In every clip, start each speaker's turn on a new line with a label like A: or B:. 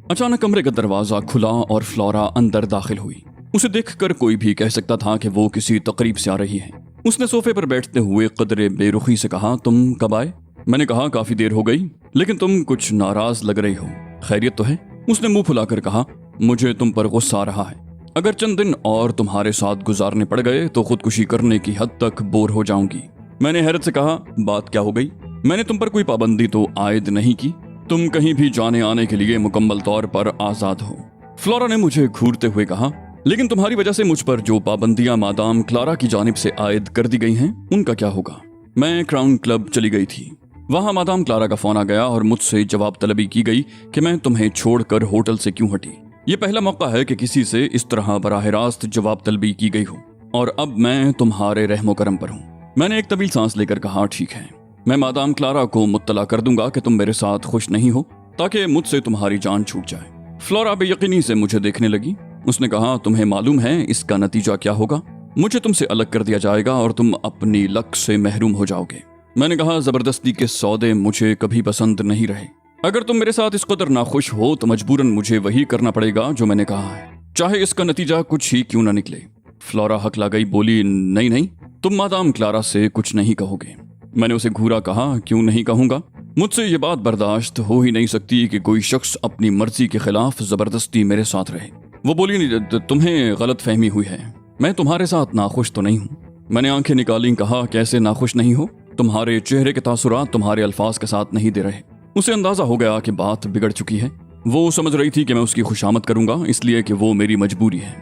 A: अचानक कमरे का दरवाजा खुला और फ्लोरा अंदर दाखिल हुई। उसे देखकर कोई भी कह सकता था कि वो किसी तकरीब से आ रही है। उसने सोफे पर बैठते हुए कदरे बेरुखी से कहा, तुम कब आए? मैंने कहा, काफी देर हो गई, लेकिन तुम कुछ नाराज लग रही हो। खैरियत तो है? उसने मुंह फुलाकर कहा, मुझे तुम पर गुस्सा आ रहा है। अगर चंद दिन और तुम्हारे साथ गुजारने पड़ गए तो खुदकुशी करने की हद तक बोर हो जाऊंगी। मैंने हैरत से कहा, बात क्या हो गई? मैंने तुम पर कोई पाबंदी तो आयद नहीं की। तुम कहीं भी जाने आने के लिए मुकम्मल तौर पर आजाद हो। फ्लोरा ने मुझे घूरते हुए कहा, लेकिन तुम्हारी वजह से मुझ पर जो पाबंदियां मादाम क्लारा की जानिब से आयद कर दी गई हैं, उनका क्या होगा? मैं क्राउन क्लब चली गई थी। वहां मादाम क्लारा का फोन आ गया और मुझसे जवाब तलबी की गई कि मैं तुम्हें छोड़कर होटल से क्यों हटी। ये पहला मौका है कि किसी से इस तरह बराह रास्त जवाब तलबी की गई हो, और अब मैं तुम्हारे रहमो करम पर हूँ। मैंने एक तवील सांस लेकर कहा, ठीक है, मैं मादाम क्लारा को मुत्तला कर दूंगा कि तुम मेरे साथ खुश नहीं हो, ताकि मुझसे तुम्हारी जान छूट जाए। फ्लोरा बेयकीनी से मुझे देखने लगी। उसने कहा, तुम्हें मालूम है इसका नतीजा क्या होगा? मुझे तुमसे अलग कर दिया जाएगा और तुम अपनी लक से महरूम हो जाओगे। मैंने कहा, जबरदस्ती के सौदे मुझे कभी पसंद नहीं रहे। अगर तुम मेरे साथ इस कदर नाखुश हो तो मजबूरन मुझे वही करना पड़ेगा जो मैंने कहा है, चाहे इसका नतीजा कुछ ही क्यों ना निकले। फ्लोरा हकला गई, बोली, नहीं नहीं, तुम मादाम क्लारा से कुछ नहीं कहोगे। मैंने उसे घूरा, कहा, क्यों नहीं कहूंगा? मुझसे ये बात बर्दाश्त हो ही नहीं सकती कि कोई शख्स अपनी मर्जी के खिलाफ जबरदस्ती मेरे साथ रहे। वो बोली, तुम्हें गलत फहमी हुई है, मैं तुम्हारे साथ नाखुश तो नहीं हूँ। मैंने आंखें निकाली, कहा, कैसे नाखुश नहीं हो? तुम्हारे चेहरे के तासुरात तुम्हारे अल्फाज के साथ नहीं दे रहे। उसे अंदाजा हो गया कि बात बिगड़ चुकी है। वो समझ रही थी कि मैं उसकी खुशामद करूंगा, इसलिए कि वो मेरी मजबूरी है।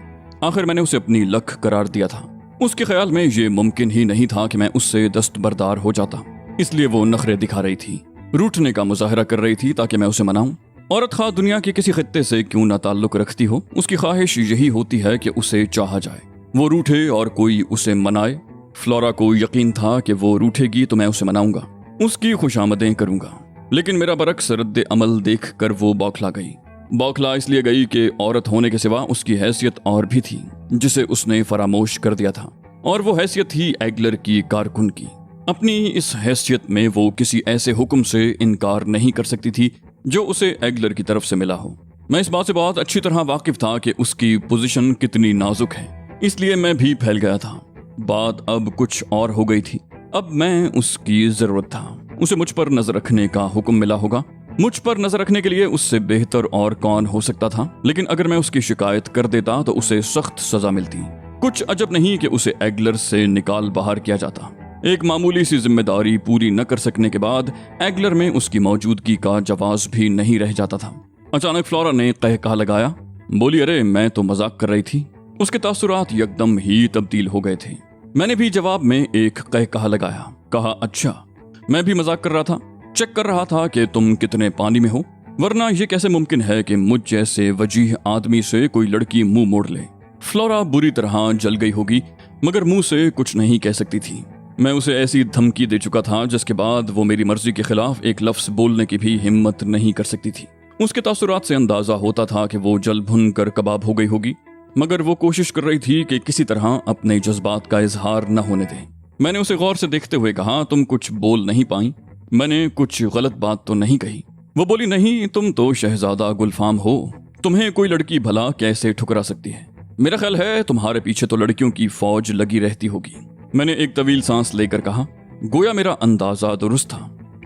A: आखिर मैंने उसे अपनी लक करार दिया था। उसके ख्याल में ये मुमकिन ही नहीं था कि मैं उससे दस्तबरदार हो जाता, इसलिए वो नखरे दिखा रही थी, रूठने का मुजाहरा कर रही थी ताकि मैं उसे मनाऊं। औरत खा दुनिया के किसी खित्ते से क्यों ना ताल्लुक रखती हो, उसकी ख्वाहिश यही होती है कि उसे चाहा जाए, वो रूठे और कोई उसे मनाए। फ्लोरा को यकीन था कि वो रूठेगी तो मैं उसे मनाऊंगा, उसकी खुशामदें करूंगा, लेकिन मेरा बरक्स रद्द अमल देख कर वो बौखला गई। बौखला इसलिए गई कि औरत होने के सिवा उसकी हैसियत और भी थी जिसे उसने फरामोश कर दिया था, और वो हैसियत ही एग्लर की कारकुन की। अपनी इस हैसियत में वो किसी ऐसे हुक्म से इनकार नहीं कर सकती थी जो उसे एग्लर की तरफ से मिला हो। मैं इस बात से बहुत अच्छी तरह वाकिफ था कि उसकी पोजीशन कितनी नाजुक है, इसलिए मैं भी फैल गया था। बात अब कुछ और हो गई थी। अब मैं उसकी जरूरत था। उसे मुझ पर नजर रखने का हुक्म मिला होगा। मुझ पर नजर रखने के लिए उससे बेहतर और कौन हो सकता था, लेकिन अगर मैं उसकी शिकायत कर देता तो उसे सख्त सजा मिलती। कुछ अजब नहीं कि उसे एग्लर से निकाल बाहर किया जाता। एक मामूली सी जिम्मेदारी पूरी न कर सकने के बाद एग्लर में उसकी मौजूदगी का जवाब भी नहीं रह जाता था। अचानक फ्लोरा ने कहकहा लगाया, बोली, अरे मैं तो मजाक कर रही थी। उसके तासुरात यकदम ही तब्दील हो गए थे। मैंने भी जवाब में एक कहकहा लगाया, कहा, अच्छा, मैं भी मजाक कर रहा था, चेक कर रहा था कि तुम कितने पानी में हो, वरना यह कैसे मुमकिन है कि मुझ जैसे वजीह आदमी से कोई लड़की मुंह मोड़ ले। फ्लोरा बुरी तरह जल गई होगी, मगर मुंह से कुछ नहीं कह सकती थी। मैं उसे ऐसी धमकी दे चुका था जिसके बाद वो मेरी मर्जी के खिलाफ एक लफ्ज बोलने की भी हिम्मत नहीं कर सकती थी। उसके तासुरात से अंदाजा होता था कि वो जल भुन कर कबाब हो गई होगी, मगर वो कोशिश कर रही थी कि किसी तरह अपने जज्बात का इजहार न होने दे। मैंने उसे गौर से देखते हुए कहा, तुम कुछ बोल नहीं पाई? मैंने कुछ गलत बात तो नहीं कही? वो बोली, नहीं, तुम तो शहजादा गुलफाम हो, तुम्हें कोई लड़की भला कैसे ठुकरा सकती है? मेरा ख्याल है तुम्हारे पीछे तो लड़कियों की फौज लगी रहती होगी। मैंने एक तवील सांस लेकर कहा, गोया मेरा अंदाजा दुरुस्त था,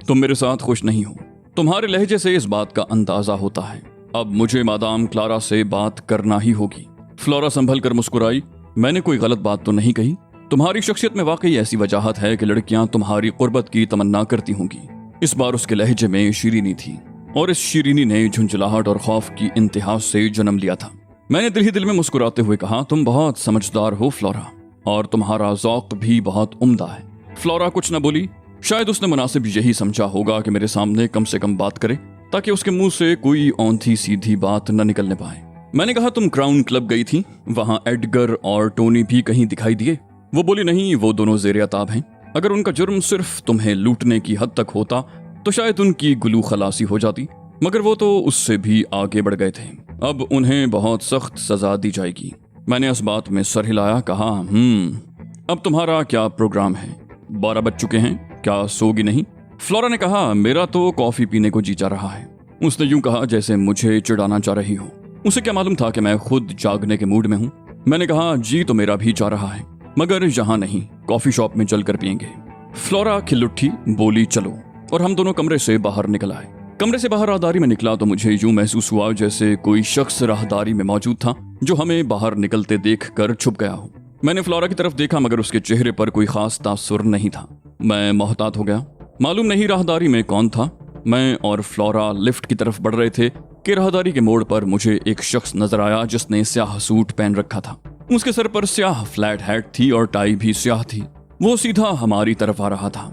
A: तुम मेरे साथ खुश नहीं हो। तुम्हारे लहजे से इस बात का अंदाजा होता है। अब मुझे मादाम क्लारा से बात करना ही होगी। फ्लोरा संभल कर मुस्कुराई, मैंने कोई गलत बात तो नहीं कही। तुम्हारी शख्सियत में वाकई ऐसी वजाहत है कि लड़कियां तुम्हारी कुर्बत की तमन्ना करती होंगी। इस बार उसके लहजे में शीरीनी थी, और इस शीरीनी ने झुंझलाहट और खौफ की इंतहा से जन्म लिया था। मैंने दिल ही दिल में मुस्कुराते हुए कहा, तुम बहुत समझदार हो फ्लोरा, और तुम्हारा ज़ौक़ भी बहुत उम्दा है। फ्लोरा कुछ न बोली। शायद उसने मुनासिब यही समझा होगा कि मेरे सामने कम से कम बात करे, ताकि उसके मुंह से कोई औंधी सीधी बात न निकलने पाए। मैंने कहा, तुम क्राउन क्लब गई थी, वहां एडगर और टोनी भी कहीं दिखाई दिए? वो बोली, नहीं, वो दोनों ज़ेर-ए-ताब हैं। अगर उनका जुर्म सिर्फ तुम्हें लूटने की हद तक होता तो शायद उनकी गुलू खलासी हो जाती, मगर वो तो उससे भी आगे बढ़ गए थे। अब उन्हें बहुत सख्त सजा दी जाएगी। मैंने इस बात में सर हिलाया, कहा, अब तुम्हारा क्या प्रोग्राम है? 12 बज चुके हैं, क्या सोगी नहीं? फ्लोरा ने कहा, मेरा तो कॉफी पीने को जी जा रहा है। उसने यूं कहा जैसे मुझे चिढ़ाना चाह रही हो। उसे क्या मालूम था कि मैं खुद जागने के मूड में हूं। मैंने कहा जी तो मेरा भी चाह रहा है, मगर यहाँ नहीं, कॉफी शॉप में चलकर पियेंगे। फ्लोरा खिल उठी, बोली चलो, और हम दोनों कमरे से बाहर निकल आए। कमरे से बाहर राहदारी में निकला तो मुझे यूं महसूस हुआ जैसे कोई शख्स राहदारी में मौजूद था जो हमें बाहर निकलते देख कर छुप गया हो। मैंने फ्लोरा की तरफ देखा मगर उसके चेहरे पर कोई खास तासुर नहीं था। मैं मोहतात हो गया। मालूम नहीं राहदारी में कौन था। मैं और फ्लोरा लिफ्ट की तरफ बढ़ रहे थे कि राहदारी के मोड़ पर मुझे एक शख्स नजर आया जिसने स्याह सूट पहन रखा था। उसके सर पर स्याह फ्लैट हैट थी और टाई भी स्याह थी। वो सीधा हमारी तरफ आ रहा था।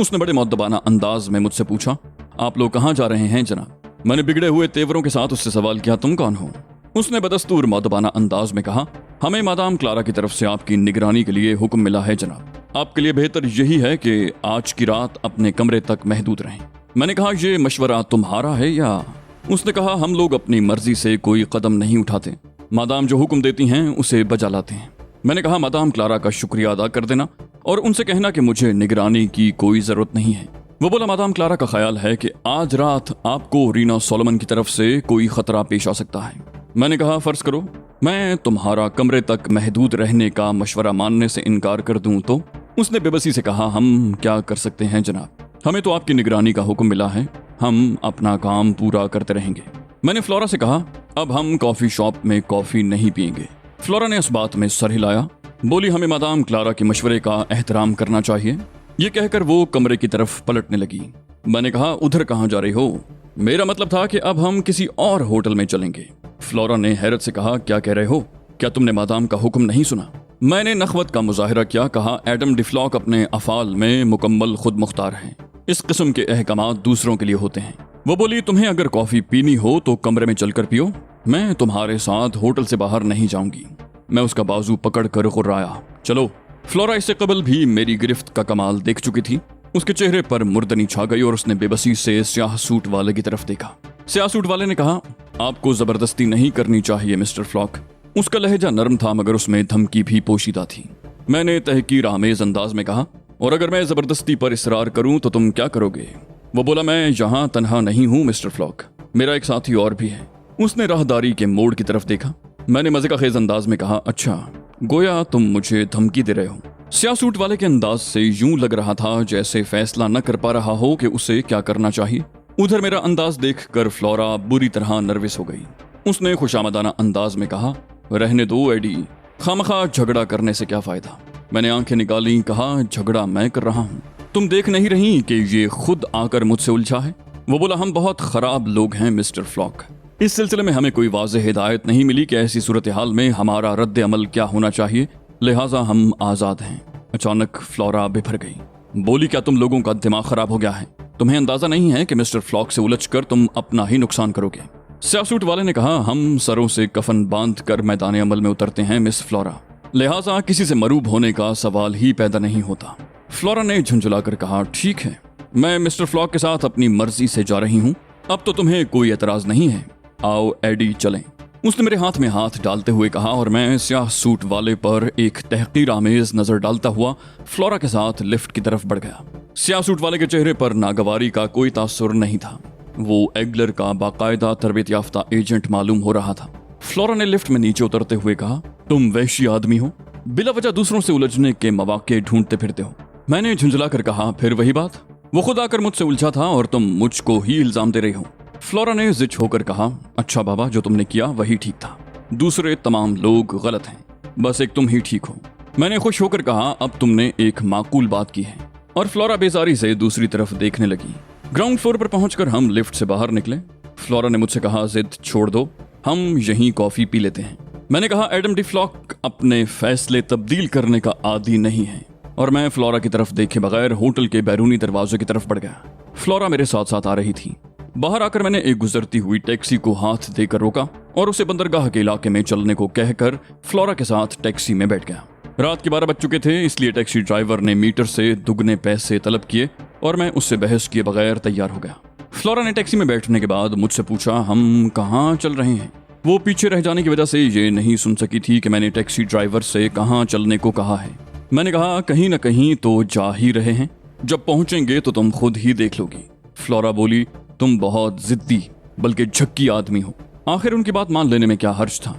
A: उसने बड़े मुअद्दबाना अंदाज में मुझसे पूछा, आप लोग कहाँ जा रहे हैं जनाब? मैंने बिगड़े हुए तेवरों के साथ उससे सवाल किया, तुम कौन हो? उसने बदस्तूर मुअद्दबाना अंदाज में कहा, हमें मादाम क्लारा की तरफ से आपकी निगरानी के लिए हुक्म मिला है जनाब। आपके लिए बेहतर यही है कि आज की रात अपने कमरे तक महदूद रहें। मैंने कहा, ये मशवरा तुम्हारा है या? उसने कहा, हम लोग अपनी मर्जी से कोई कदम नहीं उठाते, मादाम जो हुक्म देती हैं उसे बजा लाते हैं। मैंने कहा, मादाम क्लारा का शुक्रिया अदा कर देना और उनसे कहना कि मुझे निगरानी की कोई जरूरत नहीं है। वो बोला, मादाम क्लारा का ख्याल है कि आज रात आपको रीना सोलोमन की तरफ से कोई खतरा पेश आ सकता है। मैंने कहा, फर्ज करो मैं तुम्हारा कमरे तक महदूद रहने का मशवरा मानने से इनकार कर दूं तो? उसने बेबसी से कहा, हम क्या कर सकते हैं जनाब, हमें तो आपकी निगरानी का हुक्म मिला है, हम अपना काम पूरा करते रहेंगे। मैंने फ्लोरा से कहा, अब हम कॉफी शॉप में कॉफी नहीं पियेंगे। फ्लोरा ने इस बात में सर हिलाया, बोली, हमें मादाम क्लारा के मशवरे का एहतराम करना चाहिए। ये कहकर वो कमरे की तरफ पलटने लगी। मैंने कहा, उधर कहाँ जा रही हो? मेरा मतलब था कि अब हम किसी और होटल में चलेंगे। फ्लोरा ने हैरत से कहा, क्या कह रहे हो? क्या तुमने मादाम का हुक्म नहीं सुना? मैंने नखवत का मुजाहिरा किया, कहा, एडम डिफ्लॉक अपने अफाल में मुकम्मल खुद मुख्तार हैं। इस किस्म के अहकामात दूसरों के लिए होते हैं। वो बोली, तुम्हें अगर कॉफी पीनी हो तो कमरे में चलकर पियो, मैं तुम्हारे साथ होटल से बाहर नहीं जाऊंगी। मैं उसका बाजू पकड़ कर गुर्राया, चलो। फ्लोरा इससे कबल भी मेरी गिरफ्त का कमाल देख चुकी थी। उसके चेहरे पर मुर्दनी छा गई और उसने बेबसी से स्याह सूट वाले की तरफ देखा। स्याह सूट वाले ने कहा, आपको जबरदस्ती नहीं करनी चाहिए मिस्टर फ्लॉक। उसका लहजा नरम था मगर उसमें धमकी भी पोशीदा थी। मैंने तहकीर आमेज अंदाज में कहा, और अगर मैं जबरदस्ती पर इसरार करूं तो तुम क्या करोगे? वो बोला, मैं यहाँ तन्हा नहीं हूँ मिस्टर फ्लॉक, मेरा एक साथी और भी है। उसने राहदारी के मोड़ की तरफ देखा। मैंने मजे का खेज अंदाज में कहा, अच्छा, गोया तुम मुझे धमकी दे रहे हो। स्याह सूट वाले के अंदाज से यूं लग रहा था जैसे फैसला न कर पा रहा हो कि उसे क्या करना चाहिए। उधर मेरा अंदाज देखकर फ्लोरा बुरी तरह नर्वस हो गई। उसने खुशामदाना अंदाज में कहा, रहने दो एडी, खामखा झगड़ा करने से क्या फायदा? मैंने आंखें निकाली, कहा, झगड़ा मैं कर रहा हूँ? तुम देख नहीं रही कि ये खुद आकर मुझसे उलझा है? वो बोला, हम बहुत खराब लोग हैं मिस्टर फ्लॉक। इस सिलसिले में हमें कोई वाज़ेह हिदायत नहीं मिली कि ऐसी सूरत हाल में हमारा रद्द अमल क्या होना चाहिए, लिहाजा हम आज़ाद हैं। अचानक फ्लोरा बिफर गई, बोली, क्या तुम लोगों का दिमाग खराब हो गया है? तुम्हें अंदाजा नहीं है कि मिस्टर फ्लॉक से उलझकर तुम अपना ही नुकसान करोगे? स्याह सूट वाले ने कहा, हम सरों से कफन बांध कर मैदान अमल में उतरते हैं मिस फ्लोरा, लिहाजा किसी से मरूब होने का सवाल ही पैदा नहीं होता। फ्लोरा ने झुंझुलाकर कहा, ठीक है, मैं मिस्टर फ्लॉक के साथ अपनी मर्जी से जा रही हूँ, अब तो तुम्हें कोई एतराज नहीं है, आओ एडी चलें। उसने मेरे हाथ में हाथ डालते हुए कहा और मैं स्याह सूट वाले पर एक तहकीर आमेज नजर डालता हुआ फ्लोरा के साथ लिफ्ट की तरफ बढ़ गया। स्याह सूट वाले के चेहरे पर नागवारी का कोई तासुर नहीं था। वो एग्लर का बाकायदा तरबियत याफ्ता एजेंट मालूम हो रहा था। फ्लोरा ने लिफ्ट में नीचे उतरते हुए कहा, तुम वहशी आदमी हो, बिला वजह दूसरों से उलझने के मौके ढूंढते फिरते हो। मैंने झुंझला कर कहा, फिर वही बात, वो खुद आकर मुझसे उलझा था और तुम मुझको ही इल्जाम दे रही हो। फ्लोरा ने जिच होकर कहा, अच्छा बाबा, जो तुमने किया वही ठीक था, दूसरे तमाम लोग गलत हैं, बस एक तुम ही ठीक हो। मैंने खुश होकर कहा, अब तुमने एक माकूल बात की है। और फ्लोरा बेजारी से दूसरी तरफ देखने लगी। ग्राउंड फ्लोर पर पहुंचकर हम लिफ्ट से बाहर निकले। फ्लोरा ने मुझसे कहा, जिद छोड़ दो, हम यहीं कॉफी पी लेते हैं। मैंने कहा, एडम डिफ्लॉक अपने फैसले तब्दील करने का आदी नहीं है। और मैं फ्लोरा की तरफ देखे बगैर होटल के बैरूनी दरवाजे की तरफ बढ़ गया। फ्लोरा मेरे साथ साथ आ रही थी। बाहर आकर मैंने एक गुजरती हुई टैक्सी को हाथ देकर रोका और उसे बंदरगाह के इलाके में चलने को कहकर फ्लोरा के साथ टैक्सी में बैठ गया। रात के 12 बज चुके थे, इसलिए टैक्सी ड्राइवर ने मीटर से दुगने पैसे तलब किए और मैं उससे बहस किए बगैर तैयार हो गया। फ्लोरा ने टैक्सी में बैठने के बाद मुझसे पूछा, हम कहाँ चल रहे हैं? वो पीछे रह जाने की वजह से ये नहीं सुन सकी थी कि मैंने टैक्सी ड्राइवर से कहाँ चलने को कहा है। मैंने कहा, कहीं न कहीं तो जा ही रहे हैं, जब पहुंचेंगे तो तुम खुद ही देख लोगी। फ्लोरा बोली, तुम बहुत जिद्दी बल्कि झक्की आदमी हो। आखिर उनकी बात मान लेने में क्या हर्ज था।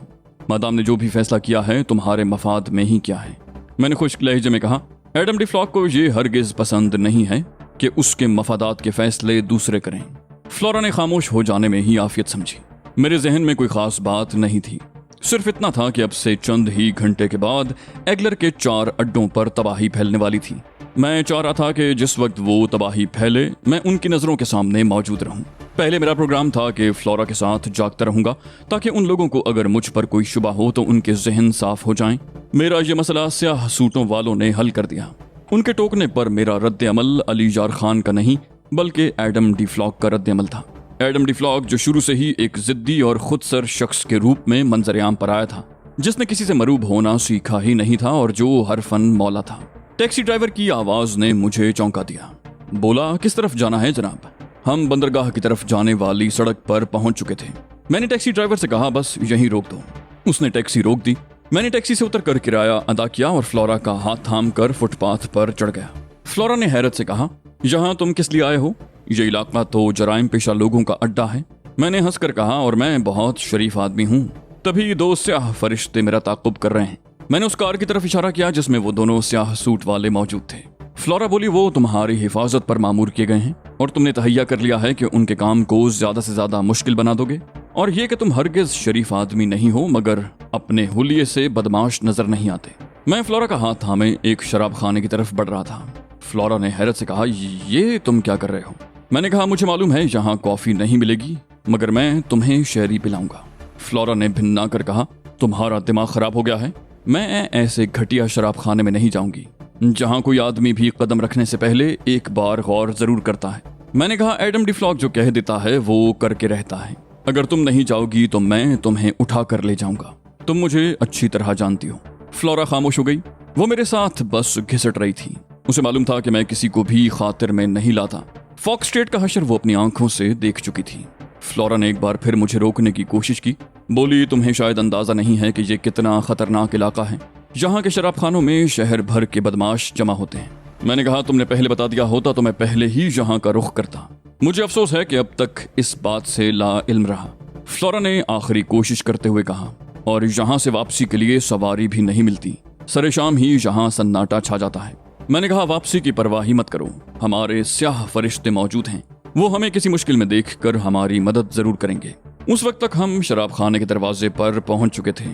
A: मादाम ने जो भी फैसला किया है तुम्हारे मफाद में ही किया है। मैंने खुश्क लहजे में कहा, एडम डी फ्लॉक को ये हरगिज पसंद नहीं है कि उसके मफादात के फैसले दूसरे करें। फ्लोरा ने खामोश हो जाने में ही आफियत समझी। मेरे जहन में कोई खास बात नहीं थी, सिर्फ इतना था कि अब से चंद ही घंटे के बाद एगलर के 4 अड्डों पर तबाही फैलने वाली थी। मैं चाह रहा था कि जिस वक्त वो तबाही फैले मैं उनकी नज़रों के सामने मौजूद रहूं। पहले मेरा प्रोग्राम था कि फ्लोरा के साथ जागता रहूंगा ताकि उन लोगों को अगर मुझ पर कोई शुबा हो तो उनके जहन साफ हो जाएं। मेरा ये मसला स्याह सूटों वालों ने हल कर दिया। उनके टोकने पर मेरा रद्द अमल अली जार खान का नहीं बल्कि एडम डी फ्लॉक का रद्द अमल था। एडम डी फ्लॉक जो शुरू से ही एक जिद्दी और खुदसर शख्स के रूप में मंजरेआम पर आया था, जिसने किसी से मरूब होना सीखा ही नहीं था और जो हर फन मौला था। टैक्सी ड्राइवर की आवाज ने मुझे चौंका दिया। बोला, किस तरफ जाना है जनाब? हम बंदरगाह की तरफ जाने वाली सड़क पर पहुंच चुके थे। मैंने टैक्सी ड्राइवर से कहा, बस यहीं रोक दो। उसने टैक्सी रोक दी। मैंने टैक्सी से उतरकर किराया अदा किया और फ्लोरा का हाथ थाम कर फुटपाथ पर चढ़ गया। फ्लोरा ने हैरत से कहा, यहाँ तुम किस लिए आए हो? ये इलाका तो जराइम पेशा लोगों का अड्डा है। मैंने हंसकर कहा, और मैं बहुत शरीफ आदमी हूँ। तभी 2 स्याह फरिश्ते मेरा ताकुब कर रहे हैं। मैंने उस कार की तरफ इशारा किया जिसमें वो दोनों स्याह सूट वाले मौजूद थे। फ्लोरा बोली, वो तुम्हारी हिफाजत पर मामूर किए गए हैं और तुमने तहैया कर लिया है कि उनके काम को ज्यादा से ज्यादा मुश्किल बना दोगे, और ये कि तुम हरगिज शरीफ आदमी नहीं हो मगर अपने हुलिये से बदमाश नजर नहीं आते। मैं फ्लोरा का हाथ थामे एक शराब खाने की तरफ बढ़ रहा था। फ्लोरा ने हैरत से कहा, ये तुम क्या कर रहे हो? मैंने कहा, मुझे मालूम है यहाँ कॉफी नहीं मिलेगी मगर मैं तुम्हें शहरी पिलाऊंगा। फ्लोरा ने भिन्ना कर कहा, तुम्हारा दिमाग खराब हो गया है? मैं ऐसे घटिया शराब खाने में नहीं जाऊंगी जहाँ कोई आदमी भी कदम रखने से पहले एक बार गौर जरूर करता है। मैंने कहा, एडम डी फ्लॉक जो कह देता है वो करके रहता है। अगर तुम नहीं जाओगी तो मैं तुम्हें उठा कर ले जाऊंगा। तुम मुझे अच्छी तरह जानती हो। फ्लोरा खामोश हो गई। वो मेरे साथ बस घिसट रही थी। उसे मालूम था कि मैं किसी को भी खातिर में नहीं लाता। फॉक्स स्ट्रीट का हशर वो अपनी आंखों से देख चुकी थी। फ्लोरा ने एक बार फिर मुझे रोकने की कोशिश की। बोली, तुम्हें शायद अंदाजा नहीं है कि ये कितना खतरनाक इलाका है। यहाँ के शराब खानों में शहर भर के बदमाश जमा होते हैं। मैंने कहा, तुमने पहले बता दिया होता तो मैं पहले ही यहाँ का रुख करता। मुझे अफसोस है कि अब तक इस बात से ला इल्म रहा। फ्लोरा ने आखिरी कोशिश करते हुए कहा, और यहाँ से वापसी के लिए सवारी भी नहीं मिलती। सरे शाम ही यहाँ सन्नाटा छा जाता है। मैंने कहा, वापसी की परवाह ही मत करो, हमारे स्याह फरिश्ते मौजूद हैं। वो हमें किसी मुश्किल में देखकर हमारी मदद जरूर करेंगे। उस वक्त तक हम शराब खाने के दरवाजे पर पहुंच चुके थे।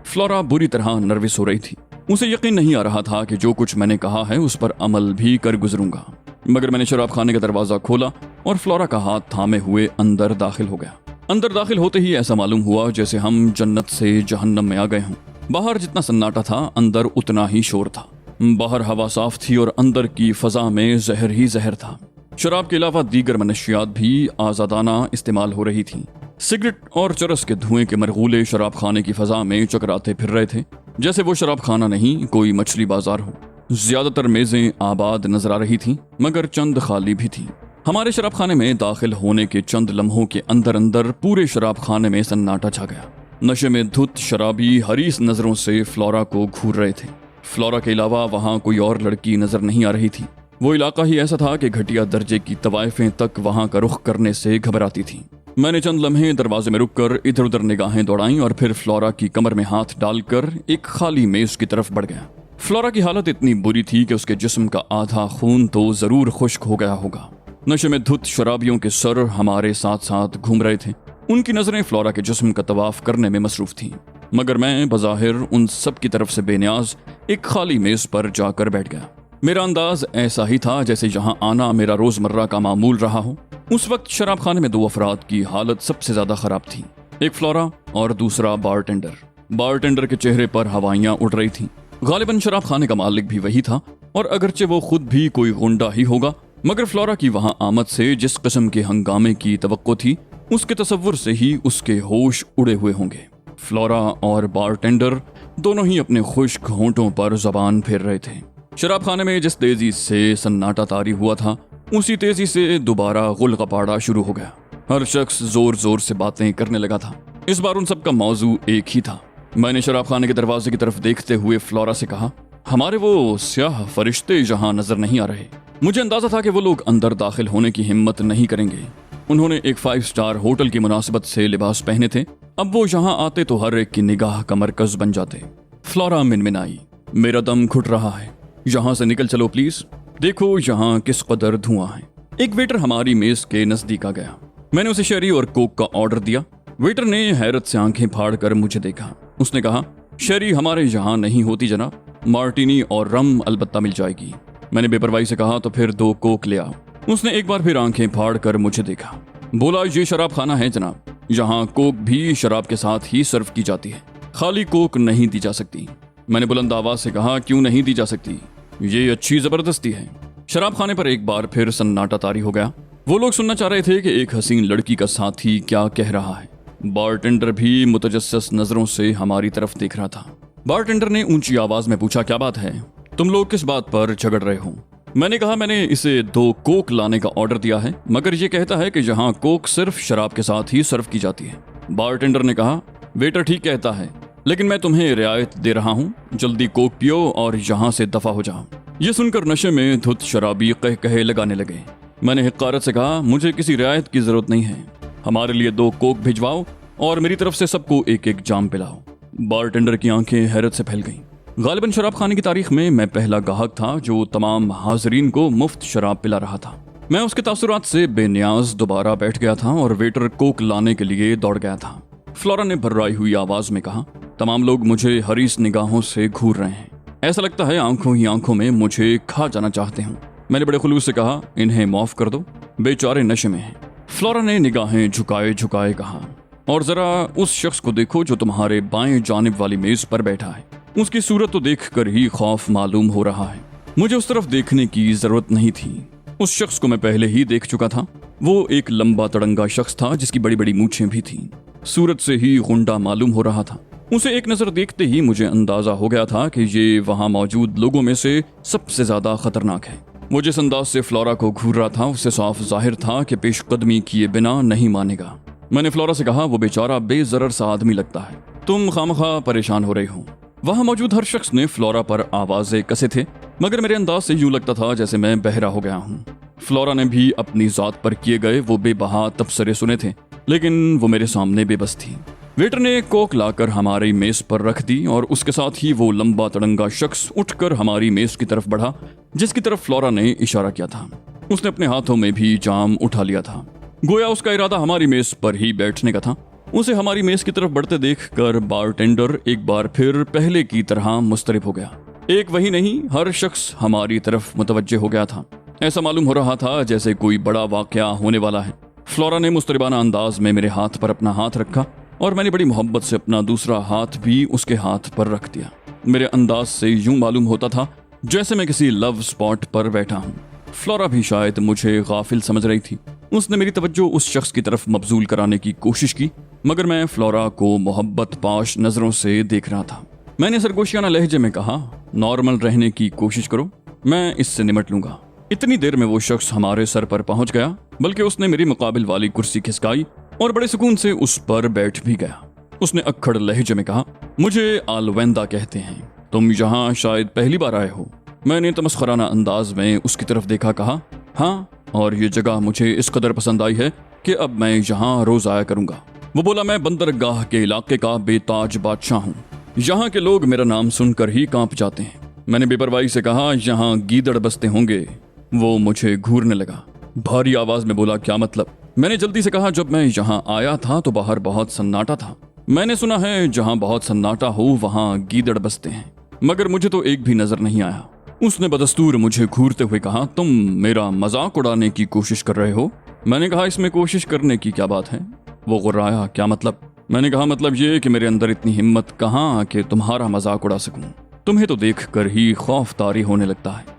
A: फ्लोरा बुरी तरह नर्वस हो रही थी। उसे यकीन नहीं आ रहा था कि जो कुछ मैंने कहा है उस पर अमल भी कर गुजरूंगा। मगर मैंने शराब खाने का दरवाजा खोला और फ्लोरा का हाथ थामे हुए अंदर दाखिल हो गया। अंदर दाखिल होते ही ऐसा मालूम हुआ जैसे हम जन्नत से जहन्नम में आ गए हों। बाहर जितना सन्नाटा था अंदर उतना ही शोर था। बाहर हवा साफ थी और अंदर की फजा में जहर ही जहर था। शराब के अलावा दीगर मनशियात भी आजादाना इस्तेमाल हो रही थी। सिगरेट और चरस के धुएं के मरगूले शराब खाने की फजा में चकराते फिर रहे थे, जैसे वो शराब खाना नहीं कोई मछली बाजार हो। ज्यादातर मेजें आबाद नजर आ रही थीं, मगर चंद खाली भी थीं। हमारे शराब खाने में दाखिल होने के चंद लम्हों के अंदर अंदर पूरे शराब खाने में सन्नाटा छा गया। नशे में धुत शराबी हरीस नजरों से फ्लोरा को घूर रहे थे। फ्लोरा के अलावा वहाँ कोई और लड़की नजर नहीं आ रही थी। वो इलाका ही ऐसा था कि घटिया दर्जे की तवाइफें तक वहाँ का रुख करने से घबराती थीं। मैंने चंद लम्हे दरवाजे में रुककर इधर उधर निगाहें दौड़ाईं और फिर फ्लोरा की कमर में हाथ डालकर एक खाली मेज की तरफ बढ़ गया। फ्लोरा की हालत इतनी बुरी थी कि उसके जिस्म का आधा खून तो जरूर खुश्क हो गया होगा। नशे में धुत शराबियों के सर हमारे साथ साथ घूम रहे थे। उनकी नजरें फ्लोरा के जिस्म का तवाफ करने में मसरूफ थीं, मगर मैं बज़ाहिर उन सब की तरफ से बेनियाज एक खाली मेज पर जाकर बैठ गया। मेरा अंदाज ऐसा ही था जैसे यहाँ आना मेरा रोजमर्रा का मामूल रहा हो। उस वक्त शराब खाने में 2 अफराद की हालत सबसे ज्यादा खराब थी, एक फ्लोरा और दूसरा बारटेंडर। बारटेंडर के चेहरे पर हवाइयां उड़ रही थीं। गालिबन शराब खाने का मालिक भी वही था, और अगरचे वो खुद भी कोई गुंडा ही होगा, मगर फ्लोरा की वहां आमद से जिस किस्म के हंगामे की तवक्को थी उसके तसव्वुर से ही उसके होश उड़े हुए होंगे। फ्लोरा और बारटेंडर दोनों ही अपने खुश्क होंठों पर जबान फेर रहे थे। शराब खाने में जिस तेजी से सन्नाटा तारी हुआ था उसी तेजी से दोबारा गुलगपाड़ा शुरू हो गया। हर शख्स जोर जोर से बातें करने लगा था। इस बार उन सबका मौजू एक ही था। मैंने शराब खाने के दरवाजे की तरफ देखते हुए फ्लोरा से कहा, हमारे वो स्याह फरिश्ते जहां नजर नहीं आ रहे। मुझे अंदाजा था कि वो लोग अंदर दाखिल होने की हिम्मत नहीं करेंगे। उन्होंने एक 5 स्टार होटल की मुनासिबत से लिबास पहने थे। अब वो यहाँ आते तो हर एक की निगाह का मरकज बन जाते। फ्लोरा मिनमिनाई, मेरा दम घुट रहा है, यहाँ से निकल चलो प्लीज, देखो यहाँ किस कदर धुआं है। एक वेटर हमारी मेज के नजदीक आ गया। मैंने उसे शरी और कोक का ऑर्डर दिया। वेटर ने हैरत से आंखें फाड़ कर मुझे देखा। उसने कहा, शरी हमारे यहाँ नहीं होती जनाब, मार्टिनी और रम अलबत्ता मिल जाएगी। मैंने बेपरवाही से कहा, तो फिर 2 कोक ले आओ। उसने एक बार फिर आंखें फाड़ कर मुझे देखा। बोला, ये शराब खाना है जनाब, यहाँ कोक भी शराब के साथ ही सर्व की जाती है, खाली कोक नहीं दी जा सकती। मैंने बुलंद आवाज से कहा, क्यों नहीं दी जा सकती, ये अच्छी जबरदस्ती है। शराब खाने पर एक बार फिर सन्नाटा तारी हो गया। वो लोग सुनना चाह रहे थे कि एक हसीन लड़की का साथी क्या कह रहा है। बारटेंडर भी मुतजस्सिस नजरों से हमारी तरफ देख रहा था। बारटेंडर ने ऊंची आवाज में पूछा, क्या बात है, तुम लोग किस बात पर झगड़ रहे हो? मैंने कहा, मैंने इसे 2 कोक लाने का ऑर्डर दिया है, मगर ये कहता है कि यहाँ कोक सिर्फ शराब के साथ ही सर्व की जाती है। बारटेंडर ने कहा, वेटर ठीक कहता है, लेकिन मैं तुम्हें रियायत दे रहा हूँ, जल्दी कोक पियो और यहाँ से दफा हो जाओ। ये सुनकर नशे में धुत शराबी कहे लगाने लगे। मैंने हिक्कारत से कहा, मुझे किसी रियायत की जरूरत नहीं है, हमारे लिए 2 कोक भिजवाओ और मेरी तरफ से सबको एक एक जाम पिलाओ। बारटेंडर की आंखें हैरत से फैल गईं। गालिबन शराब खाने की तारीख में मैं पहला गाहक था जो तमाम हाजरीन को मुफ्त शराब पिला रहा था। मैं उसके तासुरात से बेनियाज दोबारा बैठ गया था और वेटर कोक लाने के लिए दौड़ गया था। फ्लोरा ने भर्राई हुई आवाज में कहा, तमाम लोग मुझे हरीस निगाहों से घूर रहे हैं, ऐसा लगता है आंखों ही आंखों में मुझे खा जाना चाहते हैं। मैंने बड़े खुलूस से कहा, इन्हें माफ कर दो, बेचारे नशे में हैं। फ्लोरा ने निगाहें झुकाए झुकाए कहा, और जरा उस शख्स को देखो जो तुम्हारे बाएं जानिब वाली मेज पर बैठा है, उसकी सूरत तो देखकर ही खौफ मालूम हो रहा है। मुझे उस तरफ देखने की जरूरत नहीं थी, उस शख्स को मैं पहले ही देख चुका था। वो एक लंबा तड़ंगा शख्स था जिसकी बड़ी बड़ी मूछें भी थीं। सूरत से ही गुंडा मालूम हो रहा था। उसे एक नजर देखते ही मुझे अंदाजा हो गया था कि ये वहां मौजूद लोगों में से सबसे ज्यादा खतरनाक है। वो जिस अंदाज से फ्लोरा को घूर रहा था उससे साफ जाहिर था कि पेशकदमी किए बिना नहीं मानेगा। मैंने फ्लोरा से कहा, वो बेचारा बेजरर सा आदमी लगता है, तुम खामखा परेशान हो रही हो। वहां मौजूद हर शख्स ने फ्लोरा पर आवाजें कसे थे, मगर मेरे अंदाज से यूं लगता था जैसे मैं बहरा हो गया हूं। फ्लोरा ने भी अपनी जात पर किए गए वो बेबहा तबसरे सुने थे, लेकिन वो मेरे सामने बेबस थी। वेटर ने कोक लाकर हमारी मेज पर रख दी और उसके साथ ही वो लंबा तड़ंगा शख्स उठकर हमारी मेज की तरफ बढ़ा जिसकी तरफ फ्लोरा ने इशारा किया था। उसने अपने हाथों में भी जाम उठा लिया था, गोया उसका इरादा हमारी मेज पर ही बैठने का था। उसे हमारी मेज की तरफ बढ़ते देखकर बारटेंडर एक बार फिर पहले की तरह मुस्तरिब हो गया। एक वही नहीं, हर शख्स हमारी तरफ मुतवज्जे हो गया था। ऐसा मालूम हो रहा था जैसे कोई बड़ा वाकया होने वाला है। फ्लोरा ने मुस्तरिबाना अंदाज में मेरे हाथ पर अपना हाथ रखा और मैंने बड़ी मोहब्बत से अपना दूसरा हाथ भी उसके हाथ पर रख दिया। मेरे अंदाज से यूं मालूम होता था जैसे मैं किसी लव स्पॉट पर बैठा हूं। फ्लोरा भी शायद मुझे गाफिल समझ रही थी। उसने मेरी तवज्जो उस शख्स की तरफ मबजूल कराने की कोशिश की, मगर मैं फ्लोरा को मोहब्बत पाश नजरों से देख रहा था। मैंने सरगोशियाना लहजे में कहा, नॉर्मल रहने की कोशिश करो, मैं इससे निमट लूंगा। इतनी देर में वो शख्स हमारे सर पर पहुंच गया, बल्कि उसने मेरी मुकाबिल वाली कुर्सी खिसकाई और बड़े सुकून से उस पर बैठ भी गया। उसने अक्खड़ लहजे में कहा, मुझे आलवेंदा कहते हैं, तुम यहाँ शायद पहली बार आए हो। मैंने तमस्खराना अंदाज में उसकी तरफ देखा, कहा, हाँ, और ये जगह मुझे इस कदर पसंद आई है कि अब मैं यहाँ रोज आया करूंगा। वो बोला, मैं बंदरगाह के इलाके का बेताज बादशाह हूँ, यहाँ के लोग मेरा नाम सुनकर ही कांप जाते हैं। मैंने बेपरवाही से कहा, यहाँ गीदड़ बसते होंगे। वो मुझे घूरने लगा, भारी आवाज में बोला, क्या मतलब? मैंने जल्दी से कहा, जब मैं यहाँ आया था तो बाहर बहुत सन्नाटा था। मैंने सुना है जहाँ बहुत सन्नाटा हो वहाँ गीदड़ बसते हैं, मगर मुझे तो एक भी नजर नहीं आया। उसने बदस्तूर मुझे घूरते हुए कहा, तुम मेरा मजाक उड़ाने की कोशिश कर रहे हो? मैंने कहा, इसमें कोशिश करने की क्या बात है? वो गुर्राया, क्या मतलब? मैंने कहा, मतलब ये कि मेरे अंदर इतनी हिम्मत कहाँ कि तुम्हारा मजाक उड़ा सकूं। तुम्हें तो देख कर ही खौफ तारी होने लगता है।